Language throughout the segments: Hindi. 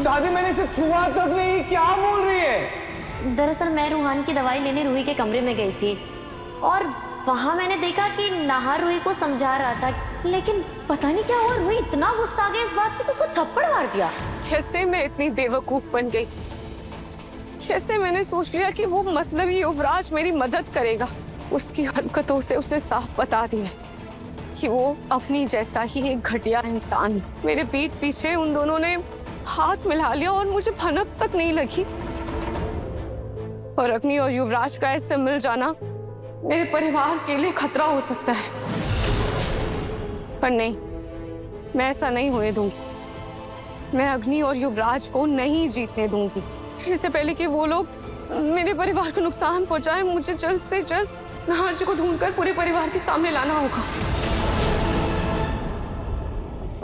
दादी मैंने इसे छुआ तक नहीं, क्या बोल रही है? दरअसल मैं रूहान की दवाई लेने रूही के कमरे में गई थी और वहां मैंने देखा कि नाहर रूही को समझा रहा था, लेकिन पता नहीं क्या हुआ, रूही इतना गुस्सा आ गया इस बात से कि उसको थप्पड़ मार दिया। कैसे मैं इतनी बेवकूफ बन गई, कैसे मैंने सोच लिया कि वो मतलबी युवराज मेरी मदद करेगा। उसकी हरकतों से उसे साफ बता दिया कि वो अपनी जैसा ही एक घटिया इंसान है। मेरे पीठ पीछे उन दोनों ने हाथ मिला लिया और मुझे भनक तक नहीं लगी। और अग्नि और युवराज का ऐसे मिल जाना मेरे परिवार के लिए खतरा हो सकता है, पर नहीं, मैं ऐसा नहीं होने दूंगी। मैं अग्नि और युवराज को नहीं जीतने दूंगी। इससे पहले कि वो लोग मेरे परिवार को नुकसान पहुंचाए, मुझे जल्द से जल्द नाहर जी को ढूंढकर पूरे परिवार के सामने लाना होगा।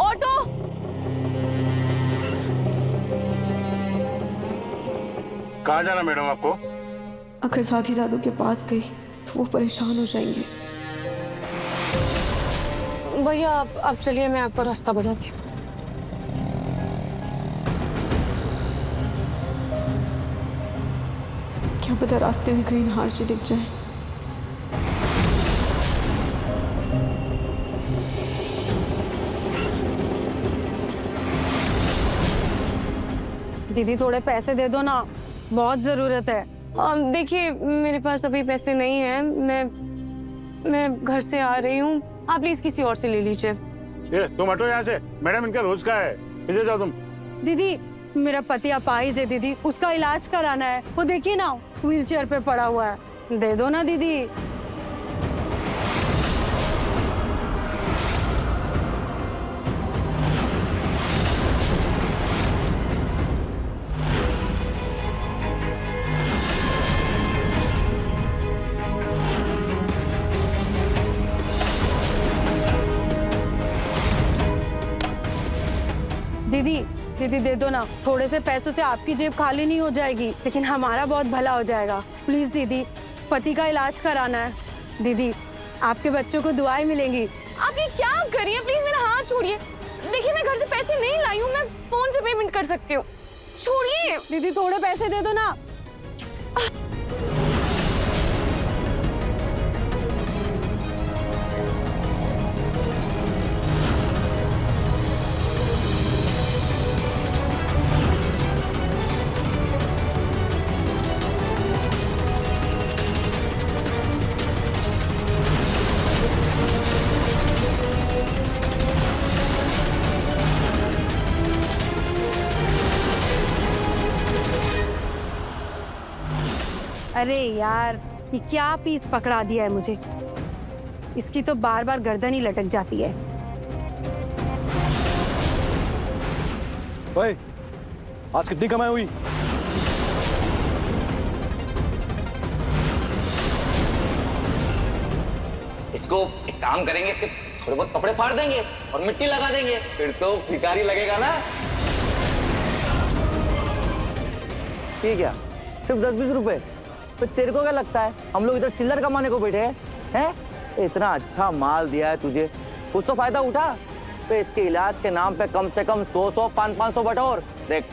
ऑटो! कहाँ जाना मैडम आपको? अगर दादी दादू के पास गई तो वो परेशान हो जाएंगे। भैया आप चलिए, मैं आपको रास्ता बताती हूँ। क्या पता रास्ते में कहीं नाहर जी दिख जाए। दीदी थोड़े पैसे दे दो ना, बहुत जरूरत है। देखिए मेरे पास अभी पैसे नहीं हैं, मैं घर से आ रही हूँ, आप प्लीज किसी और से ले लीजिए। ये तुम हटो यहाँ से, मैडम इनका रोज का है, इसे जाओ तुम। दीदी मेरा पति अपाहिज है दीदी, उसका इलाज कराना है। वो देखिए ना व्हील चेयर पे पड़ा हुआ है, दे दो ना दीदी। दीदी दीदी दे दो ना, थोड़े से पैसों से आपकी जेब खाली नहीं हो जाएगी, लेकिन हमारा बहुत भला हो जाएगा। प्लीज दीदी, पति का इलाज कराना है। दीदी आपके बच्चों को दुआएं मिलेंगी। आप ये क्या करिए, प्लीज मेरा हाथ छोड़िए। देखिए मैं घर से पैसे नहीं लाई हूँ, मैं फोन से पेमेंट कर सकती हूँ, छोड़िए। दीदी थोड़े पैसे दे दो ना। अरे यार ये क्या पीस पकड़ा दिया है मुझे, इसकी तो बार बार गर्दन ही लटक जाती है। ओए, आज कितनी कमाई हुई? इसको एक काम करेंगे, इसके थोड़े बहुत कपड़े फाड़ देंगे और मिट्टी लगा देंगे, फिर तो भिखारी लगेगा ना। ठीक है, सिर्फ 10-20 रुपए। तो तेरे को क्या लगता है हम लोग इधर चिल्लर कमाने को बैठे हैं? इतना अच्छा माल दिया है तुझे, कुछ तो फायदा उठा। तो इसके इलाज के नाम पे कम से कम 100-100, 500 बटोर। देख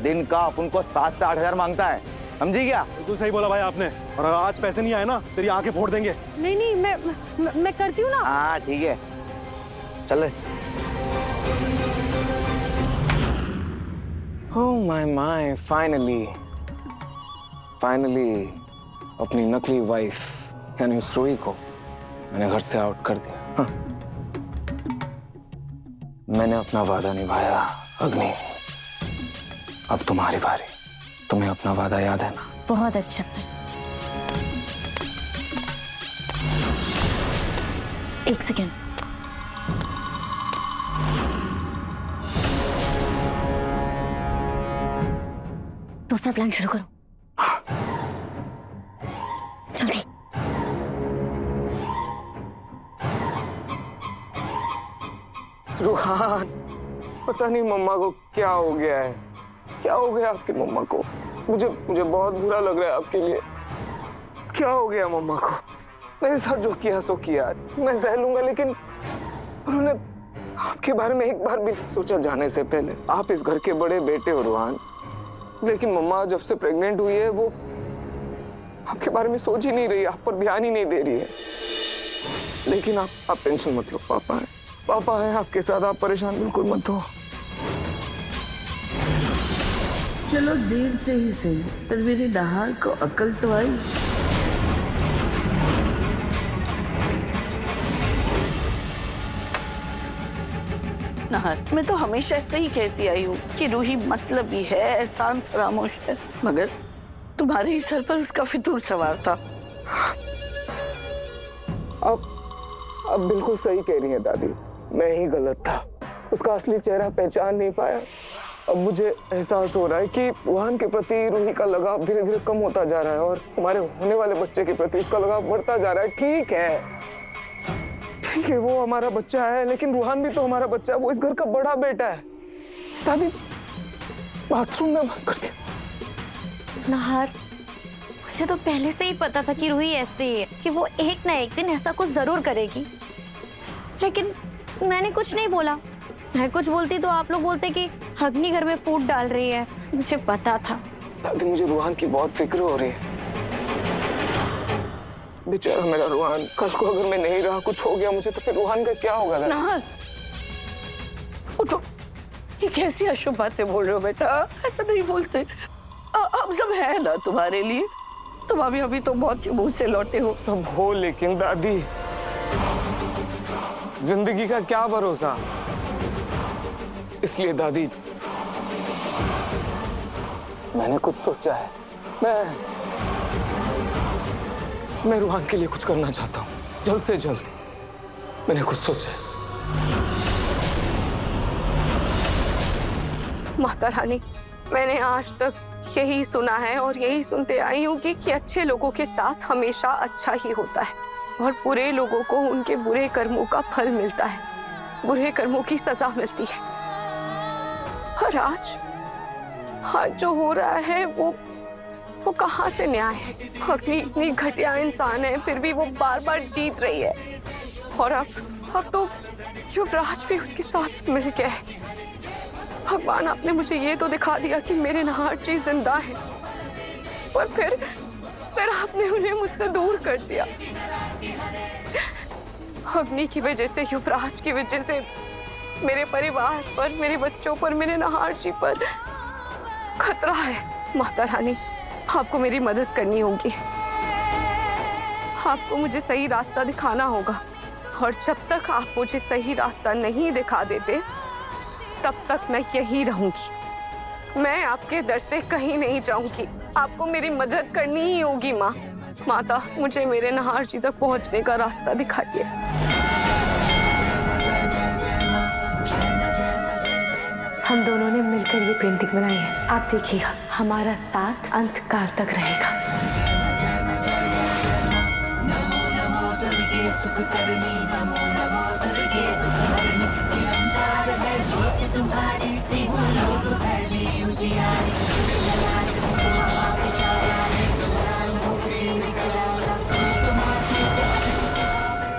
दिन का अपन को 7 से 8 हजार मांगता है, समझी क्या? तू सही बोला भाई आपने, और आज पैसे नहीं आए ना तेरी आंखें फोड़ देंगे। नहीं नहीं मैं करती हूँ ना। हाँ ठीक है, चल। Oh my, फाइनली अपनी नकली वाइफ यानी उस रूही को मैंने घर से आउट कर दिया। हाँ। मैंने अपना वादा निभाया अग्नि, अब तुम्हारी बारी। तुम्हें अपना वादा याद है ना? बहुत अच्छे से। एक सेकेंड, दूसरा प्लान शुरू करो जल्दी। रूहान, पता नहीं मम्मा को क्या हो गया है, क्या हो गया आपकी मम्मा को? मुझे बहुत बुरा लग रहा है आपके लिए। क्या हो गया मम्मा को? मेरे साथ जो किया सो किया, मैं सह लूंगा, लेकिन उन्होंने आपके बारे में एक बार भी नहीं सोचा जाने से पहले। आप इस घर के बड़े बेटे हो रोहान, लेकिन मम्मा जब से प्रेग्नेंट हुई है वो आपके बारे में सोच ही नहीं रही, आप पर ध्यान ही नहीं दे रही है। लेकिन आप टेंशन मत लो, पापा है आपके साथ, आप परेशान बिल्कुल मत हो। चलो देर से ही सही, पर मेरी नहार को अकल तो आई। नहार, मैं तो हमेशा ऐसे ही कहती आई हूँ कि रूही मतलबी है, एहसान फरामोश है, मगर तुम्हारे ही सर पर उसका फितूर सवार था। अब बिल्कुल सही कह रही है दादी, मैं ही गलत था, उसका असली चेहरा पहचान नहीं पाया। अब मुझे एहसास हो रहा है कि रोहान के प्रति रूही का लगाव धीरे धीरे कम होता जा रहा है और हमारे होने वाले बच्चे के प्रति उसका लगाव बढ़ता जा रहा है। ठीक है वो हमारा बच्चा है, लेकिन रोहान भी तो हमारा बच्चा है, वो इस घर का बड़ा बेटा है। दादी बाथरूम में बंद कर दिया। नाहर, मुझे तो पहले से ही पता था कि रूही ऐसी है कि वो एक ना एक दिन ऐसा कुछ जरूर करेगी, लेकिन मैंने कुछ नहीं बोला। मैं कुछ बोलती तो आप लोग बोलते कि अग्नि घर में फूट डाल रही है। मुझे पता था। दादी मुझे रोहान की बहुत फिक्र हो रही है, बेचारा मेरा रोहान। कल को अगर मैं नहीं रहा, कुछ हो गया मुझे, तो फिर रोहान का क्या होगा? नाहर, उठो, ये कैसी अशुभ बातें बोल रहे हो बेटा, ऐसा नहीं बोलते। अब सब है ना तुम्हारे लिए, तुम अभी तो बहुत मुंह से लौटे हो। सब हो, लेकिन दादी जिंदगी का क्या भरोसा। इसलिए दादी मैंने कुछ सोचा है, मैं रोहान के लिए कुछ करना चाहता हूँ, जल्द से जल्द। मैंने कुछ सोचा है। माता रानी, मैंने आज तक यही सुना है और यही सुनते आई हूँ कि अच्छे लोगों के साथ हमेशा अच्छा ही होता है और बुरे लोगों को उनके बुरे कर्मों का फल मिलता है, बुरे कर्मों की सजा मिलती है। और आज जो हो रहा है वो कहाँ से न्याय है? अग्नि इतनी घटिया इंसान है, फिर भी वो बार बार जीत रही है। और अब तो युवराज भी उसके साथ मिल गया है। भगवान, आपने मुझे ये तो दिखा दिया कि मेरे नहार जी जिंदा है, और फिर आपने उन्हें मुझसे दूर कर दिया। अग्नि की वजह से, युवराज की वजह से मेरे परिवार पर, मेरे बच्चों पर, मेरे नहार जी पर खतरा है। माता रानी, आपको मेरी मदद करनी होगी। आपको मुझे सही रास्ता दिखाना होगा, और जब तक आप मुझे सही रास्ता नहीं दिखा देते तब तक मैं यही रहूंगी। मैं आपके दर से कहीं नहीं जाऊंगी। आपको मेरी मदद करनी ही होगी माँ। माता, मुझे मेरे नहार जी तक पहुंचने का रास्ता दिखाइए। हम दोनों ने मिलकर ये पेंटिंग बनाई है, आप देखिएगा, हमारा साथ अंत काल तक रहेगा।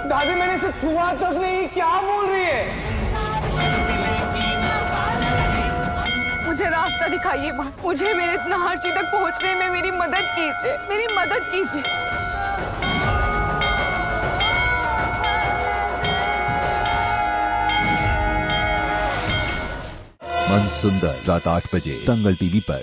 दादी मैंने इसे छुआ तक नहीं, क्या बोल रही है? मुझे रास्ता दिखाइए माँ, मुझे मेरे नहार जी तक पहुंचने में मेरी मदद कीजिए, मेरी मदद कीजिए। मन सुंदर, रात 8 बजे दंगल टीवी पर।